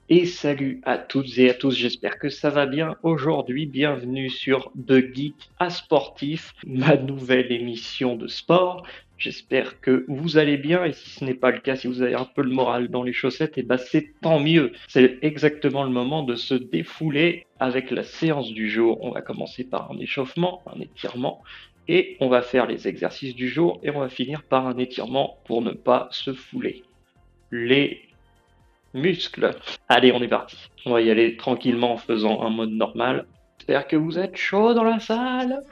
Et salut à toutes et à tous, j'espère que ça va bien aujourd'hui. Bienvenue sur The Geek à Sportif, ma nouvelle émission de sport. J'espère que vous allez bien et si ce n'est pas le cas, si vous avez un peu le moral dans les chaussettes, et ben c'est tant mieux. C'est exactement le moment de se défouler avec la séance du jour. On va commencer par un échauffement, un étirement et on va faire les exercices du jour et on va finir par un étirement pour ne pas se fouler les muscles. Allez, on est parti. On va y aller tranquillement en faisant un mode normal. J'espère que vous êtes chaud dans la salle.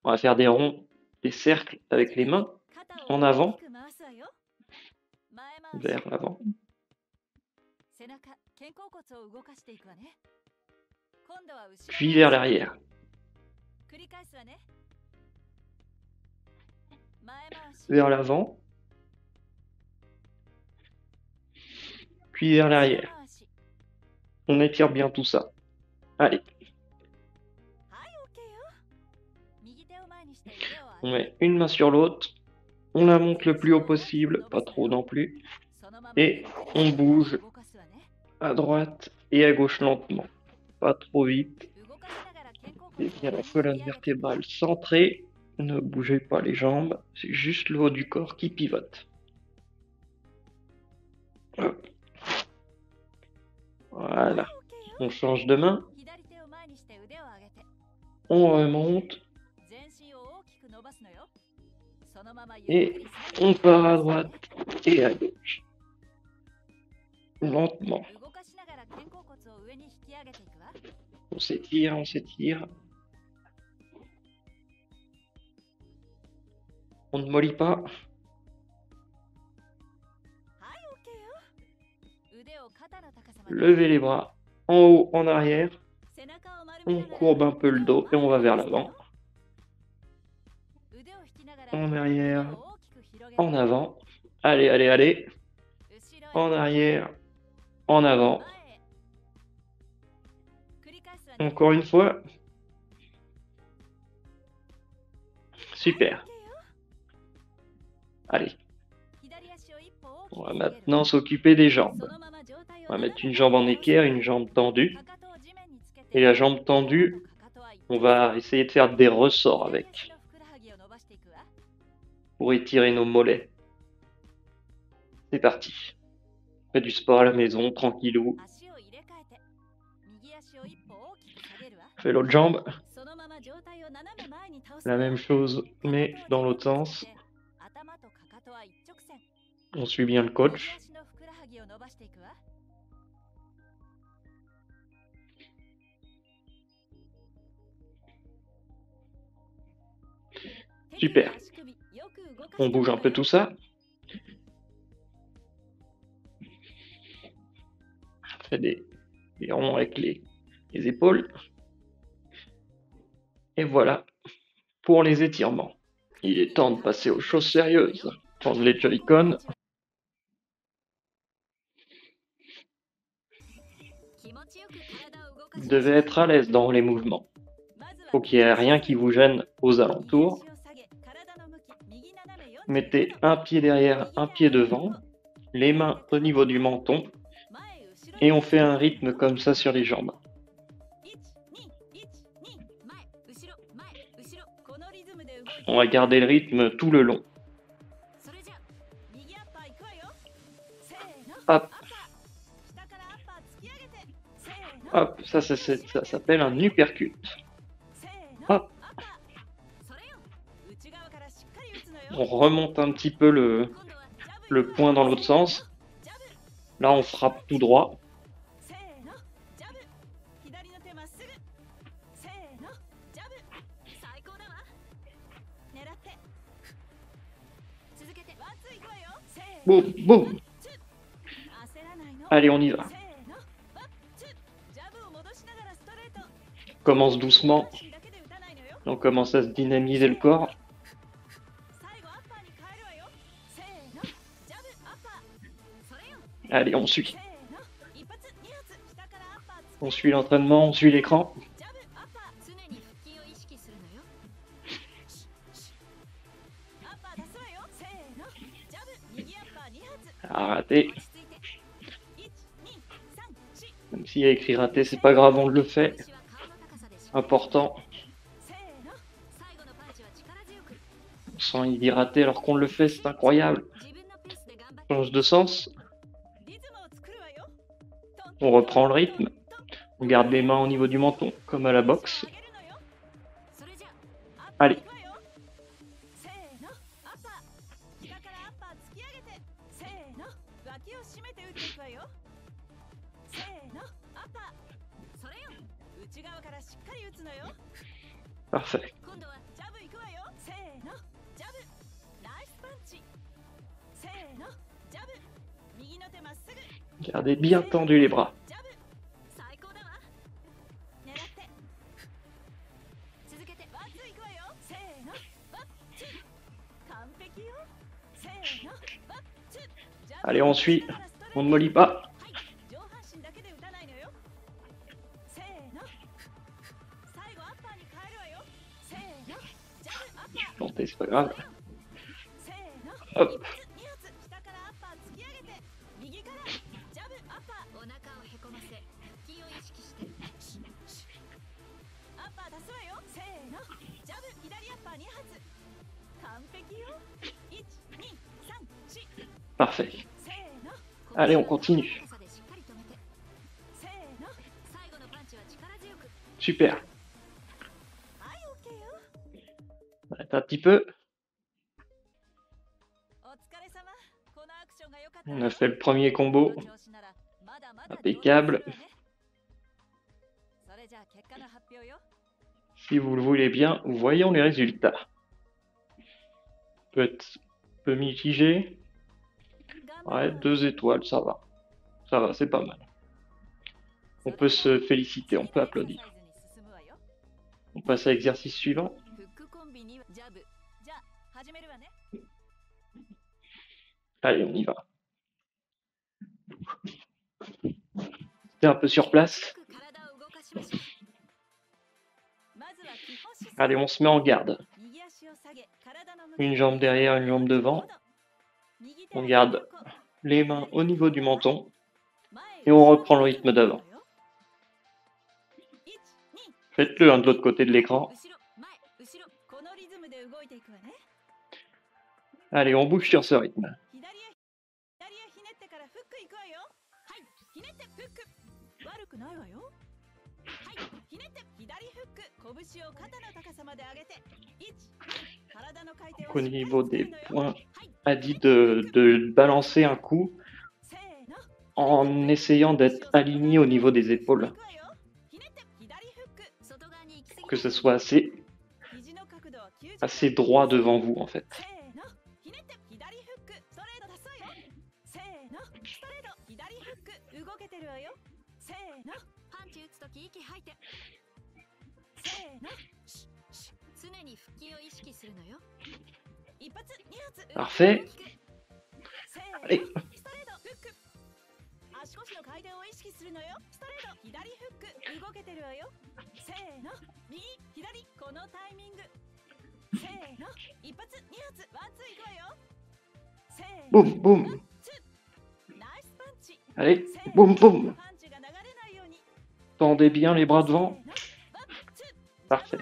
On va faire des ronds, des cercles avec les mains en avant, vers l'avant, puis vers l'arrière. Vers l'avant, puis vers l'arrière. On étire bien tout ça. Allez. On met une main sur l'autre, on la monte le plus haut possible, pas trop non plus, et on bouge à droite et à gauche lentement, pas trop vite. Et bien la colonne vertébrale centrée, ne bougez pas les jambes, c'est juste le haut du corps qui pivote. Hop. Voilà, on change de main, on remonte, et on part à droite et à gauche. Lentement. On s'étire, on s'étire. On ne mollit pas. Levez les bras en haut, en arrière. On courbe un peu le dos et on va vers l'avant. En arrière, en avant. Allez, allez, allez. En arrière, en avant. Encore une fois. Super. Allez. On va maintenant s'occuper des jambes. On va mettre une jambe en équerre, une jambe tendue. Et la jambe tendue, on va essayer de faire des ressorts avec. Pour étirer nos mollets. C'est parti. Faites du sport à la maison, tranquillou. Fais l'autre jambe. La même chose, mais dans l'autre sens. On suit bien le coach. Super. On bouge un peu tout ça. On fait des ronds avec les épaules. Et voilà pour les étirements. Il est temps de passer aux choses sérieuses. Prendre les Joy-Con. Vous devez être à l'aise dans les mouvements. Faut qu'il n'y ait rien qui vous gêne aux alentours. Mettez un pied derrière, un pied devant, les mains au niveau du menton, et on fait un rythme comme ça sur les jambes. On va garder le rythme tout le long. Hop. Hop, ça s'appelle un uppercut. Hop. On remonte un petit peu le poing dans l'autre sens. Là, on frappe tout droit. Boum, boum. Allez, on y va. On commence doucement. On commence à se dynamiser le corps. Allez, on suit. On suit l'entraînement, on suit l'écran. Raté. Même s'il y a écrit raté, c'est pas grave, on le fait. Important. Sans il dit raté alors qu'on le fait, c'est incroyable. Change de sens. On reprend le rythme. On garde les mains au niveau du menton, comme à la boxe. Allez. Parfait. Gardez bien tendu les bras. Allez, on suit. On ne mollit pas. Je suis planté, c'est pas grave. Hop. Parfait. Allez, on continue. Super. Arrête un petit peu. On a fait le premier combo. Impeccable. Si vous le voulez bien, voyons les résultats. Peut être peu mitigé. Ouais, 2 étoiles, ça va. Ça va, c'est pas mal. On peut se féliciter, on peut applaudir. On passe à l'exercice suivant. Allez, on y va. C'était un peu sur place. Allez, on se met en garde. Une jambe derrière, une jambe devant. On garde les mains au niveau du menton. Et on reprend le rythme d'avant. Faites-le de l'autre côté de l'écran. Allez, on bouge sur ce rythme. Au niveau des points, a dit de balancer un coup en essayant d'être aligné au niveau des épaules. Pour que ce soit assez droit devant vous en fait. Parfait. Allez. Boum, boum. Allez, boum, boum. Tendez bien les bras devant. Parfait.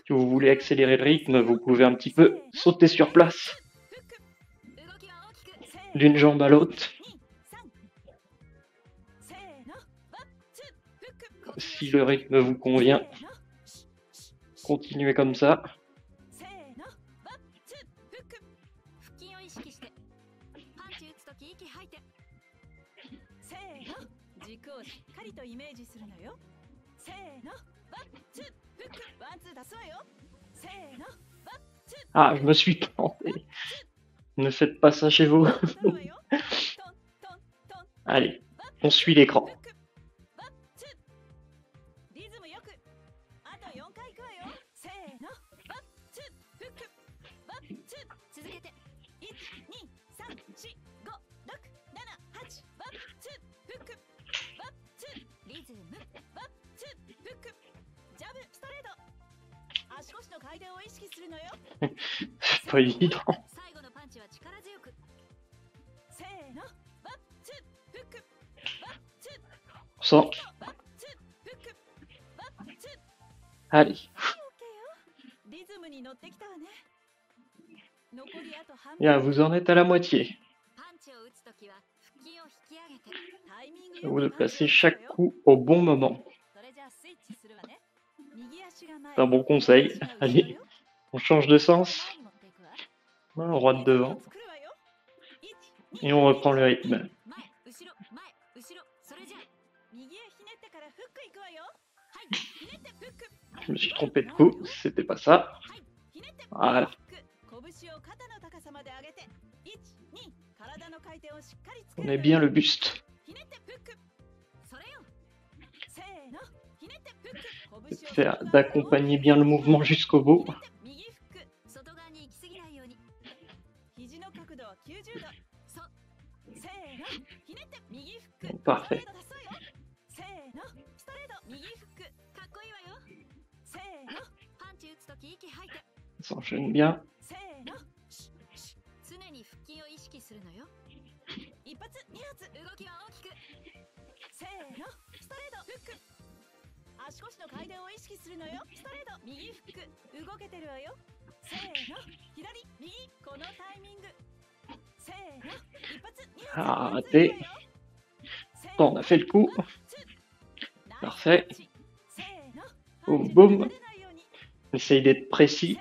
Si vous voulez accélérer le rythme, vous pouvez un petit peu sauter sur place d'une jambe à l'autre. Si le rythme vous convient, continuez comme ça. Ah, je me suis planté. Ne faites pas ça chez vous. Allez, on suit l'écran. C'est pas évident. On sent. Allez. Bien, vous en êtes à la moitié. À vous de placer chaque coup au bon moment. C'est un bon conseil. Allez, on change de sens. Main droite devant. Et on reprend le rythme. Je me suis trompé de coup, c'était pas ça. Voilà. On est bien le buste. Faire d'accompagner bien le mouvement jusqu'au bout. Bon, parfait. Ça s'enchaîne bien. Ah, raté. Bon, on a fait le coup. Parfait. Boum, boum. Essaye d'être précis.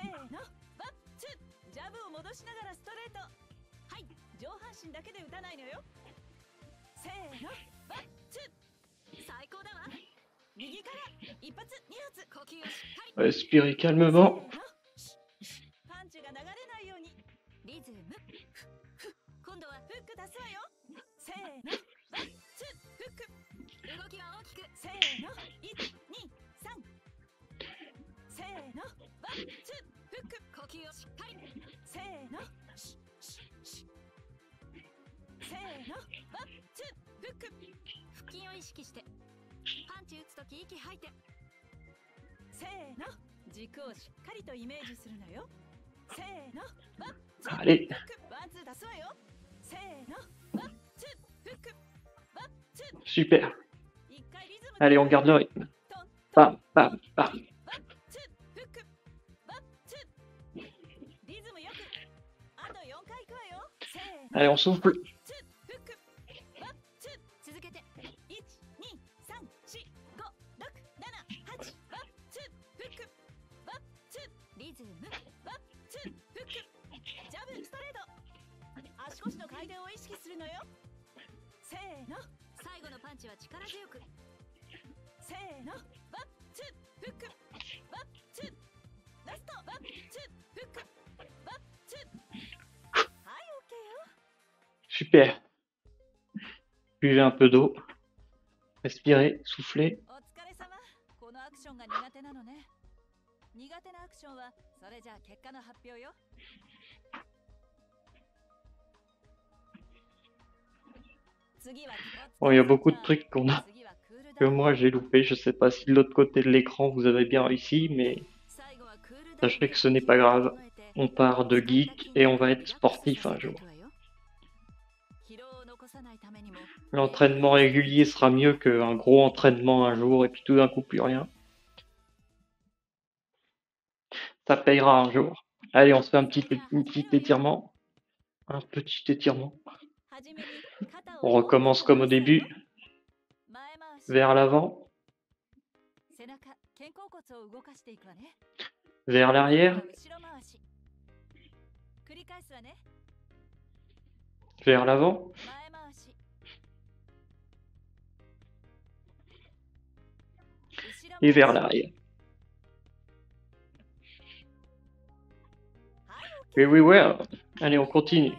Respirez calmement. Allez. Super. Allez, on garde le rythme. Bam, bam, bam. Allez, on souffle. Super. Buvez un peu d'eau. Respirez, soufflez. Bon, il y a beaucoup de trucs que moi j'ai loupé. Je sais pas si de l'autre côté de l'écran vous avez bien réussi, mais sachez que ce n'est pas grave. On part de geek et on va être sportif un jour. L'entraînement régulier sera mieux qu'un gros entraînement un jour et puis tout d'un coup plus rien. Ça payera un jour. Allez, on se fait un petit étirement. Un petit étirement. On recommence comme au début. Vers l'avant. Vers l'arrière. Vers l'avant. Et vers l'arrière. Oui, oui, ouais. Allez, on continue.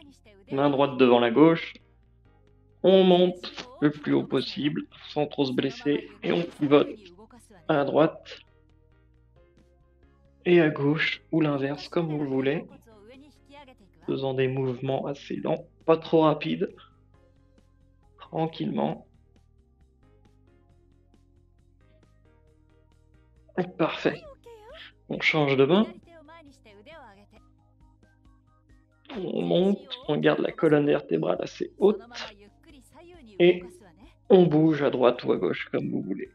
Main droite devant la gauche. On monte le plus haut possible sans trop se blesser. Et on pivote à droite et à gauche ou l'inverse comme vous le voulez. Faisant des mouvements assez lents, pas trop rapides. Tranquillement. Parfait. On change de main. On monte, on garde la colonne vertébrale assez haute et on bouge à droite ou à gauche comme vous voulez.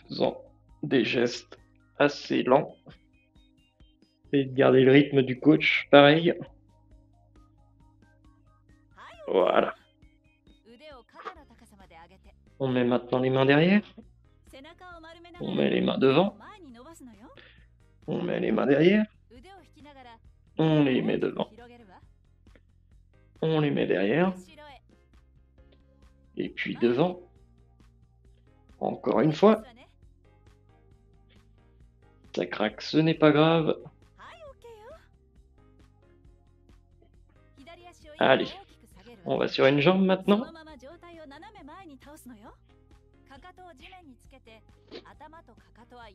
Faisant des gestes assez lents et de garder le rythme du coach pareil. Voilà. On met maintenant les mains derrière. On met les mains devant. On met les mains derrière. On les met devant. On les met derrière. Et puis devant. Encore une fois. Ça craque, ce n'est pas grave. Allez, on va sur une jambe maintenant.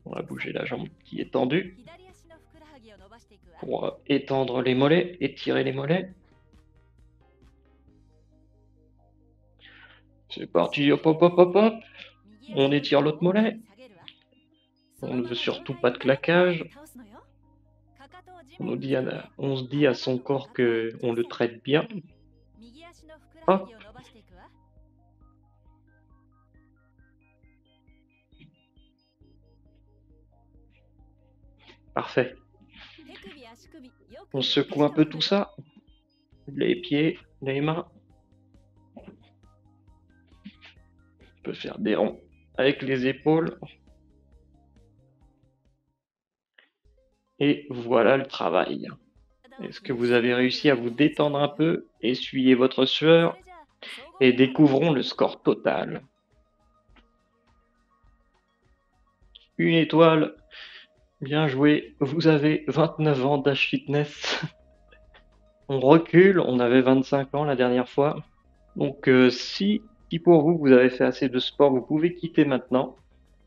On va bouger la jambe qui est tendue pour étendre les mollets, étirer les mollets. C'est parti, hop hop hop hop hop. On étire l'autre mollet. On ne veut surtout pas de claquage. On se dit à son corps qu'on le traite bien. Hop. Parfait. On secoue un peu tout ça. Les pieds, les mains. On peut faire des ronds avec les épaules. Et voilà le travail. Est-ce que vous avez réussi à vous détendre un peu, essuyer votre sueur et découvrons le score total. Une étoile, bien joué, vous avez 29 ans d'âge fitness. On recule, on avait 25 ans la dernière fois. Donc si pour vous, vous avez fait assez de sport, vous pouvez quitter maintenant.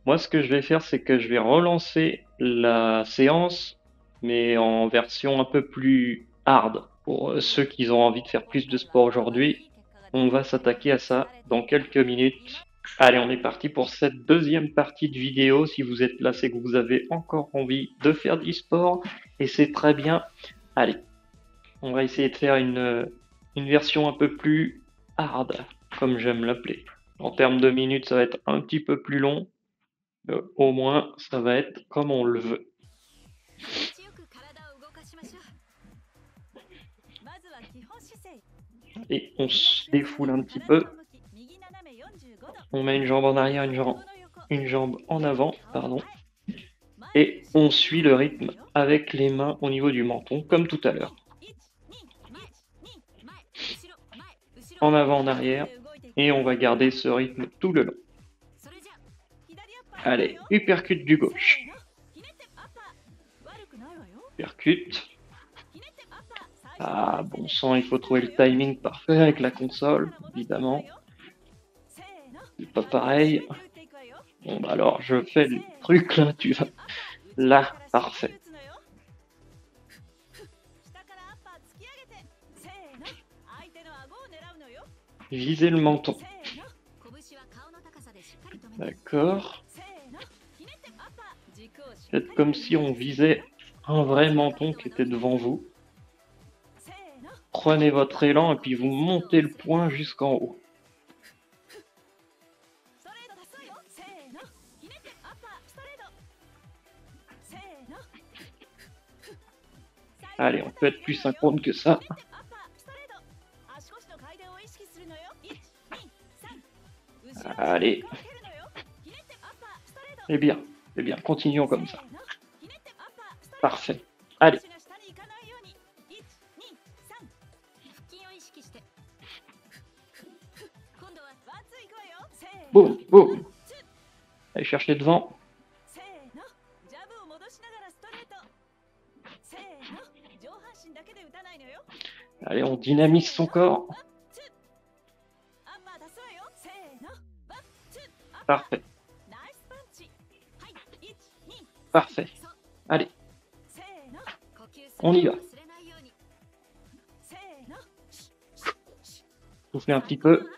Moi, ce que je vais faire, c'est que je vais relancer la séance, mais en version un peu plus hard. Pour ceux qui ont envie de faire plus de sport aujourd'hui, on va s'attaquer à ça dans quelques minutes. Allez, on est parti pour cette deuxième partie de vidéo. Si vous êtes là, c'est que vous avez encore envie de faire du sport, et c'est très bien. Allez, on va essayer de faire une version un peu plus hard, comme j'aime l'appeler. En termes de minutes, ça va être un petit peu plus long. Au moins, ça va être comme on le veut. Et on se défoule un petit peu. On met une jambe en arrière, une jambe en avant, pardon. Et on suit le rythme avec les mains au niveau du menton, comme tout à l'heure. En avant, en arrière. Et on va garder ce rythme tout le long. Allez, uppercut du gauche. Uppercut. Ah, bon sang, il faut trouver le timing parfait avec la console, évidemment. C'est pas pareil. Bon, bah alors, je fais le truc là, tu vas... Là, parfait. Visez le menton. D'accord. Faites comme si on visait un vrai menton qui était devant vous. Prenez votre élan et puis vous montez le poing jusqu'en haut. Allez, on peut être plus synchrone que ça. Allez. Eh bien, continuons comme ça. Parfait. Allez. Boum, boum. Allez chercher devant. Allez, on dynamise son corps. Parfait. Parfait. Allez. On y va. Soufflez un petit peu.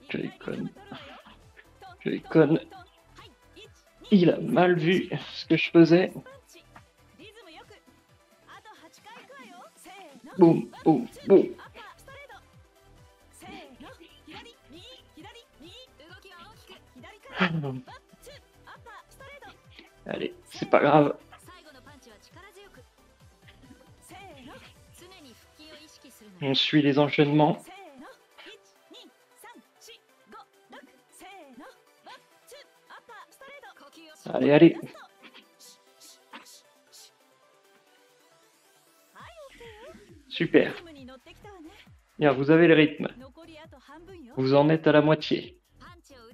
Je déconne. Je déconne. Il a mal vu ce que je faisais. Boum, boum, boum. Allez, c'est pas grave. On suit les enchaînements. Allez, allez. Super. Bien, vous avez le rythme. Vous en êtes à la moitié.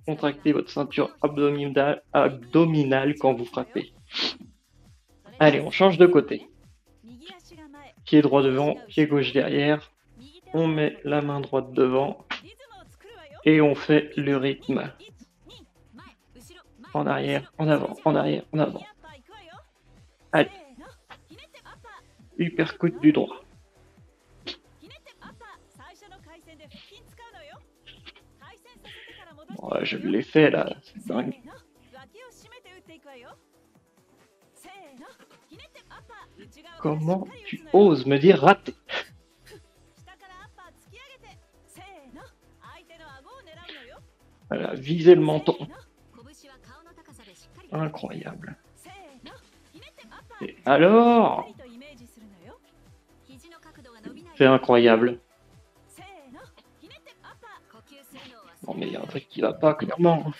Contractez votre ceinture abdominale quand vous frappez. Allez, on change de côté. Pied droit devant, pied gauche derrière. On met la main droite devant. Et on fait le rythme. En arrière, en avant, en arrière, en avant. Allez. Uppercut du droit. Bon, je l'ai fait là, c'est dingue. Comment tu oses me dire raté? Voilà, viser le menton. Incroyable. Et alors? C'est incroyable. Non mais il y a un truc qui va pas, clairement.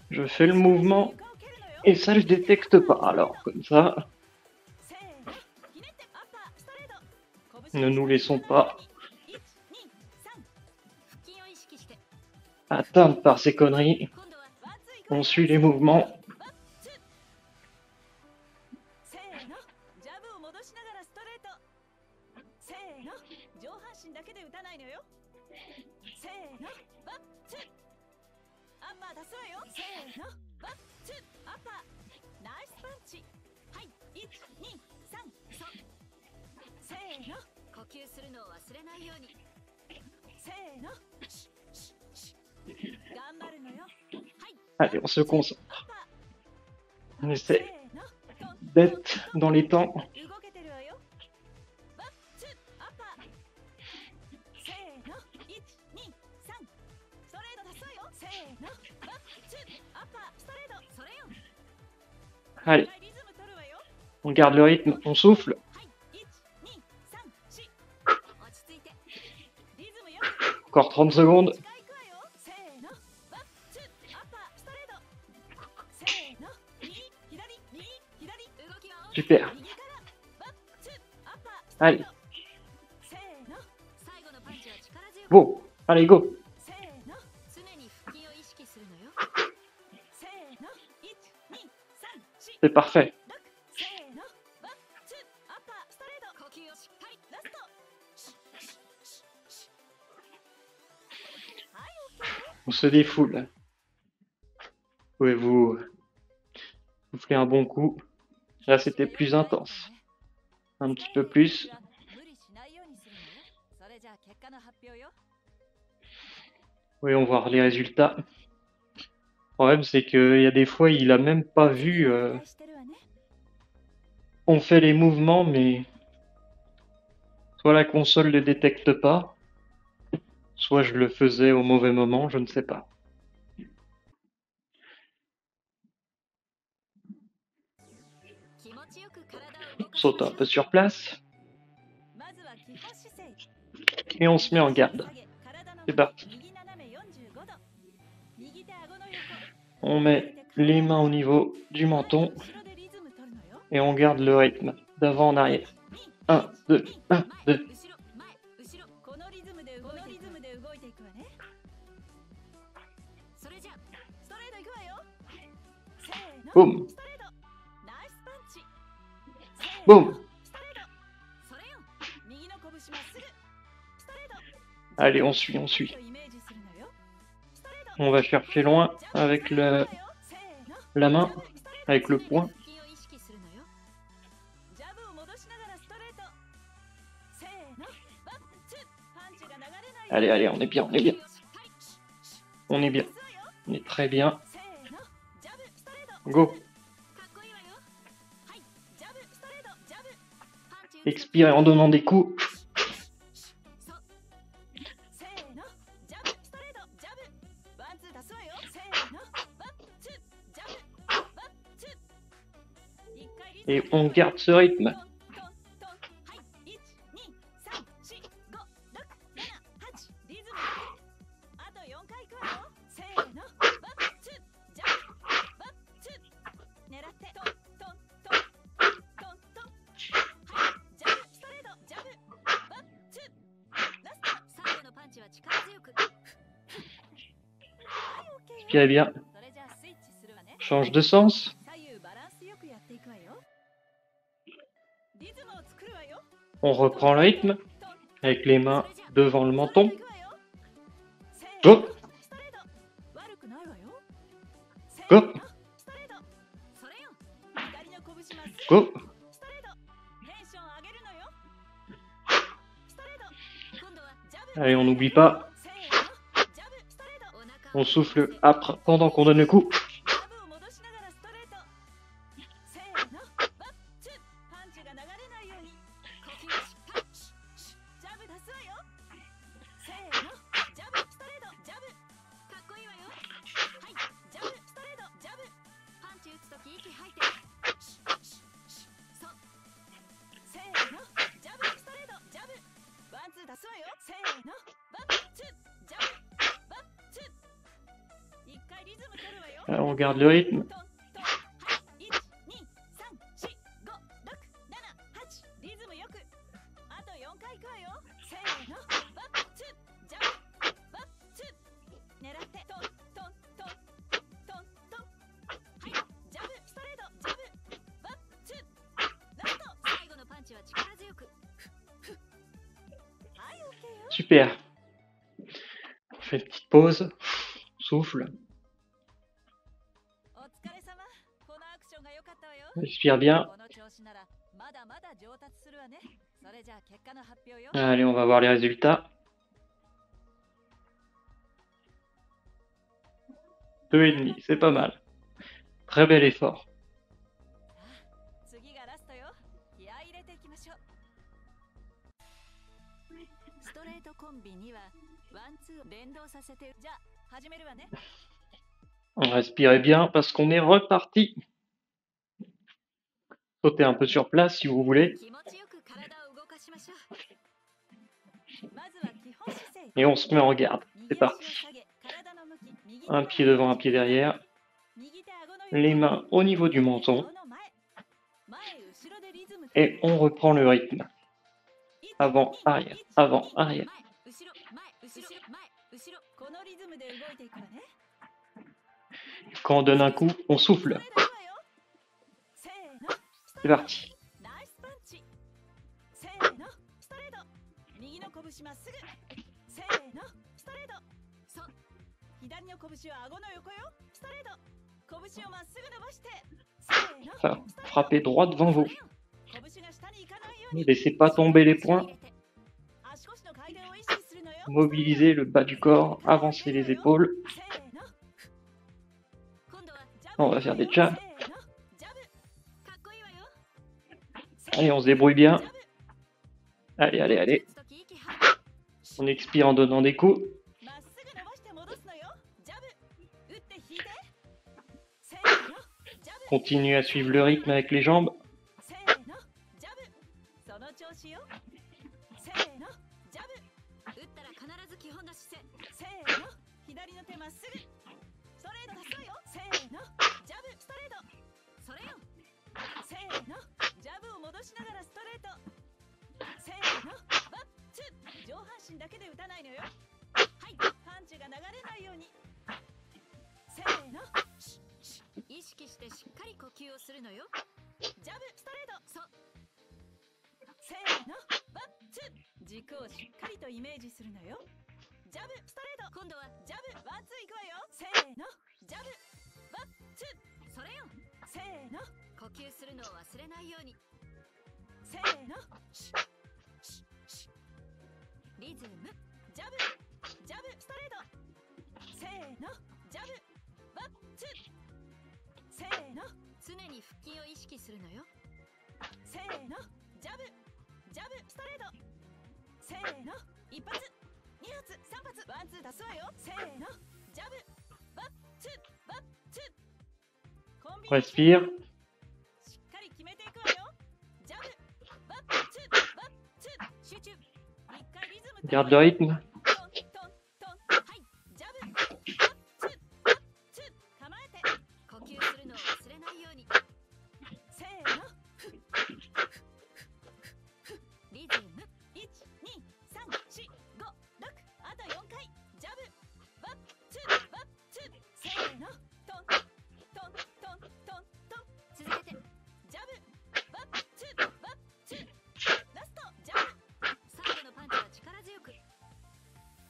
Je fais le mouvement et ça je détecte pas. Alors comme ça, ne nous laissons pas atteindre par ces conneries. On suit les mouvements. Allez, on se concentre. On essaie d'être dans les temps. Allez, on garde le rythme, on souffle. Encore 30 secondes. Super. Allez. Go. Allez, go. C'est parfait. On se défoule. Pouvez-vous souffler un bon coup? Là, c'était plus intense. Un petit peu plus. Voyons voir les résultats. Le problème, c'est qu'il y a des fois, il a même pas vu. On fait les mouvements, mais soit la console ne détecte pas, soit je le faisais au mauvais moment, je ne sais pas. On saute un peu sur place. Et on se met en garde. C'est parti. On met les mains au niveau du menton. Et on garde le rythme d'avant en arrière. 1, 2, 1, 2. Boum. Boum. Allez, on suit, on suit. On va chercher loin avec la main, avec le poing. Allez, allez, on est bien, on est bien. On est bien. On est très bien. Go. Expirez en donnant des coups. Et on garde ce rythme. Respirez bien. Change de sens. On reprend le rythme avec les mains devant le menton. Go. Go. Go. Allez, on n'oublie pas. On souffle après, pendant qu'on donne le coup. Alors, on garde le rythme. Super. On fait une petite pause. Souffle. Respire bien. Allez, on va voir les résultats. 2,5, c'est pas mal. Très bel effort. On respirait bien parce qu'on est reparti. Sautez un peu sur place si vous voulez. Et on se met en garde. C'est parti. Un pied devant, un pied derrière. Les mains au niveau du menton. Et on reprend le rythme. Avant, arrière, avant, arrière. Quand on donne un coup, on souffle. C'est parti. Enfin, frappez droit devant vous. Ne laissez pas tomber les poings. Mobilisez le bas du corps, avancez les épaules. On va faire des jabs. Allez, on se débrouille bien. Allez, allez, allez. On expire en donnant des coups. Continuez à suivre le rythme avec les jambes. のジャブワッツーそれよせーの呼吸するのを忘れないようにせーのシュッシュッシュッリズムジャブジャブストレートせーのジャブワッツーせーの常に腹筋を意識するのよせーのジャブジャブストレートせーの一発二発三発ワンツー出すわよせーのジャブワッツーワッツーコンビネーション Respire. しっかり決めていくわよジャブワッツーワッツー集中一回リズム Garde le rythme. トントントンはいジャブワッツーワッツー構えて呼吸するのを忘れないようにせーのリズム12345あと4回ジャブワッツーワッツーせーのトントントントントン続けてジャブワッツーワッツーラストジャブ最後のパンチは力強くは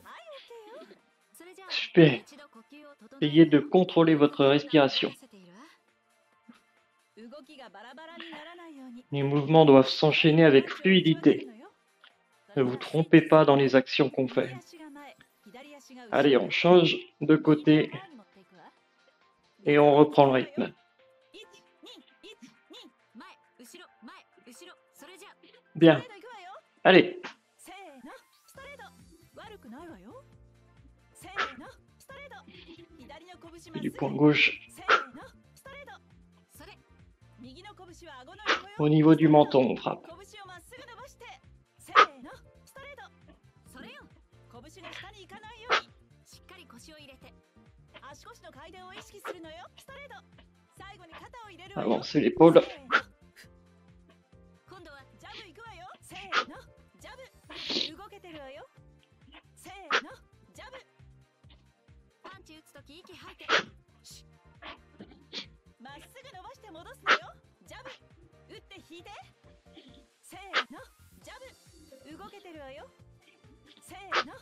い OK よそれじゃあ Super. 一度呼吸を整 Essayez de contrôler votre respiration. 動きがバラバラにならないように Les mouvements doivent s'enchaîner avec fluidité. Ne vous trompez pas dans les actions qu'on fait. Allez, on change de côté et on reprend le rythme. Bien. Allez. Du point gauche au niveau du menton, on frappe. 拳が下に行かないようにしっかり腰を入れて足腰の回転を意識するのよストレート最後に肩を入れるわよ Avancez l'épaule. 今度はジャブいくわよせーのジャブ動けてるわよせーのジャブパンチ打つとき息吐いてまっすぐ伸ばして戻すのよジャブ打って引いてせーのジャブ動けてるわよせーの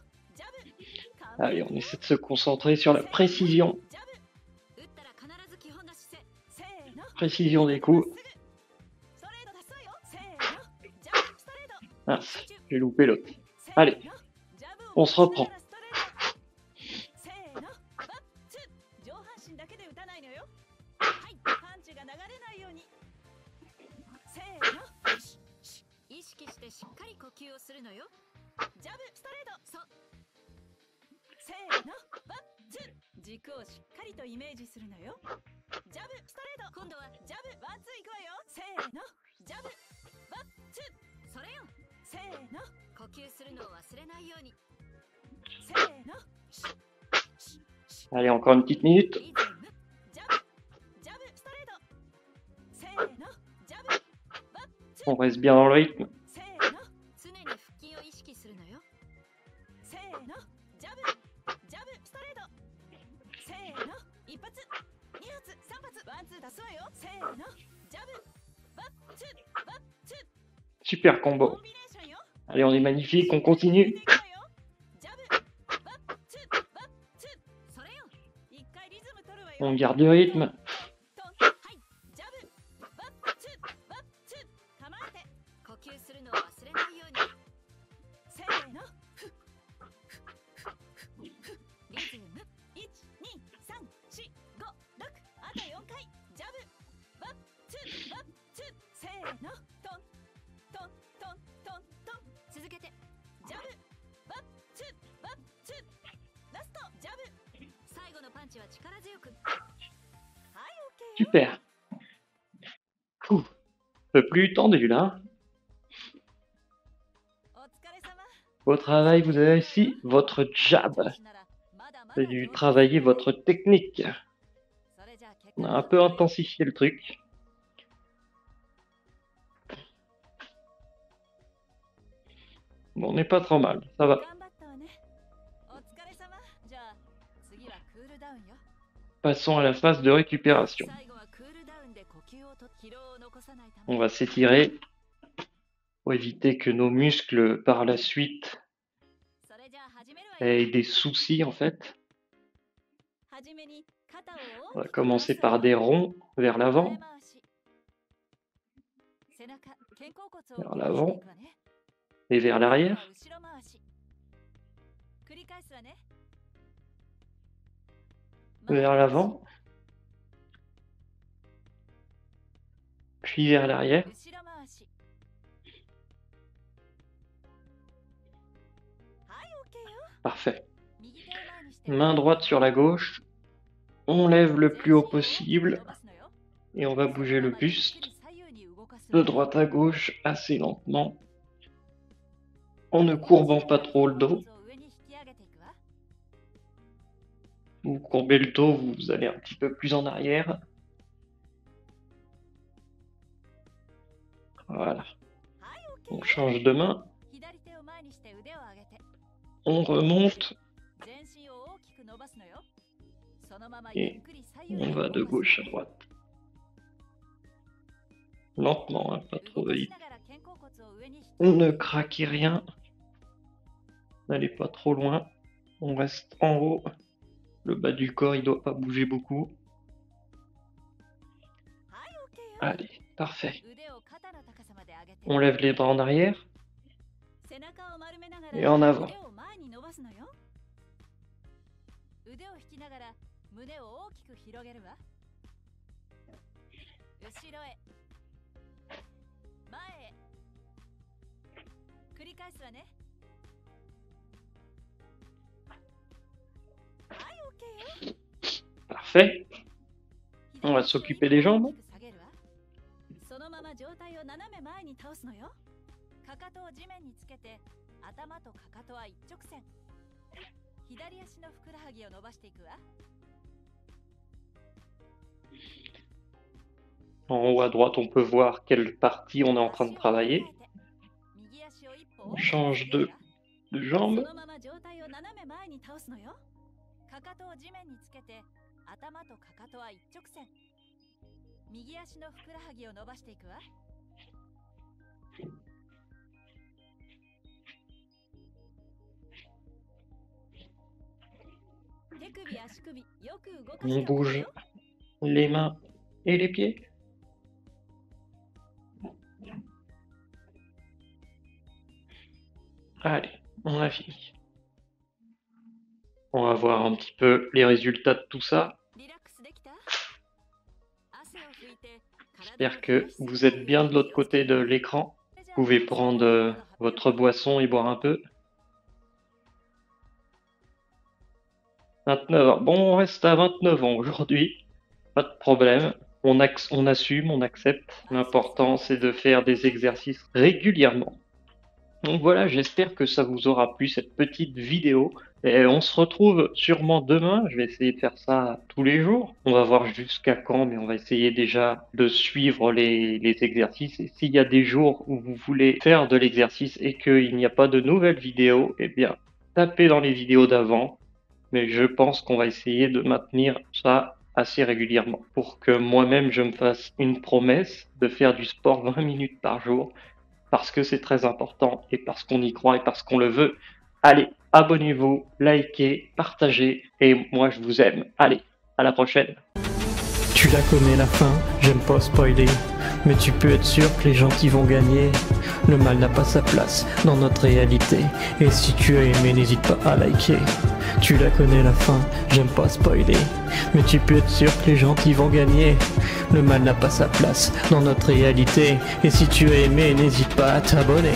Allez, on essaie de se concentrer sur la précision. Précision des coups. Mince, j'ai loupé l'autre. Allez, on se reprend. Allez, encore une petite minute. On reste bien dans le rythme. Super combo. Allez, on est magnifique, on continue. On garde le rythme. Super. Un peu plus tendu là. Au travail, vous avez ici votre jab. Vous avez dû travailler votre technique. On a un peu intensifié le truc. Bon, on n'est pas trop mal, ça va. Passons à la phase de récupération. On va s'étirer pour éviter que nos muscles par la suite aient des soucis en fait. On va commencer par des ronds vers l'avant, vers l'avant et vers l'arrière. Vers l'avant, puis vers l'arrière. Parfait. Main droite sur la gauche, on lève le plus haut possible et on va bouger le buste de droite à gauche assez lentement, en ne courbant pas trop le dos. Vous courbez le dos, vous allez un petit peu plus en arrière. Voilà. On change de main. On remonte. Et on va de gauche à droite. Lentement, hein, pas trop vite. On ne craquez rien. N'allez pas trop loin. On reste en haut. Le bas du corps, il doit pas bouger beaucoup. Allez, parfait. On lève les bras en arrière. Et en avant. Parfait. On va s'occuper des jambes. En haut à droite, on peut voir quelle partie on est en train de travailler. On change de jambe. On bouge les mains et les pieds. Allez, on a fini. On va voir un petit peu les résultats de tout ça. J'espère que vous êtes bien de l'autre côté de l'écran. Vous pouvez prendre votre boisson et boire un peu. 29 ans. Bon, on reste à 29 ans aujourd'hui. Pas de problème. On assume, on accepte. L'important, c'est de faire des exercices régulièrement. Donc voilà, j'espère que ça vous aura plu cette petite vidéo. Et on se retrouve sûrement demain. Je vais essayer de faire ça tous les jours. On va voir jusqu'à quand, mais on va essayer déjà de suivre les exercices. Et s'il y a des jours où vous voulez faire de l'exercice et qu'il n'y a pas de nouvelles vidéos, eh bien, tapez dans les vidéos d'avant. Mais je pense qu'on va essayer de maintenir ça assez régulièrement pour que moi-même je me fasse une promesse de faire du sport 20 minutes par jour. Parce que c'est très important et parce qu'on y croit et parce qu'on le veut. Allez, abonnez-vous, likez, partagez et moi je vous aime. Allez, à la prochaine. Tu la connais la fin, j'aime pas spoiler, mais tu peux être sûr que les gentils vont gagner. Le mal n'a pas sa place dans notre réalité, et si tu as aimé, n'hésite pas à liker. Tu la connais la fin, j'aime pas spoiler, mais tu peux être sûr que les gentils vont gagner. Le mal n'a pas sa place dans notre réalité, et si tu as aimé, n'hésite pas à t'abonner.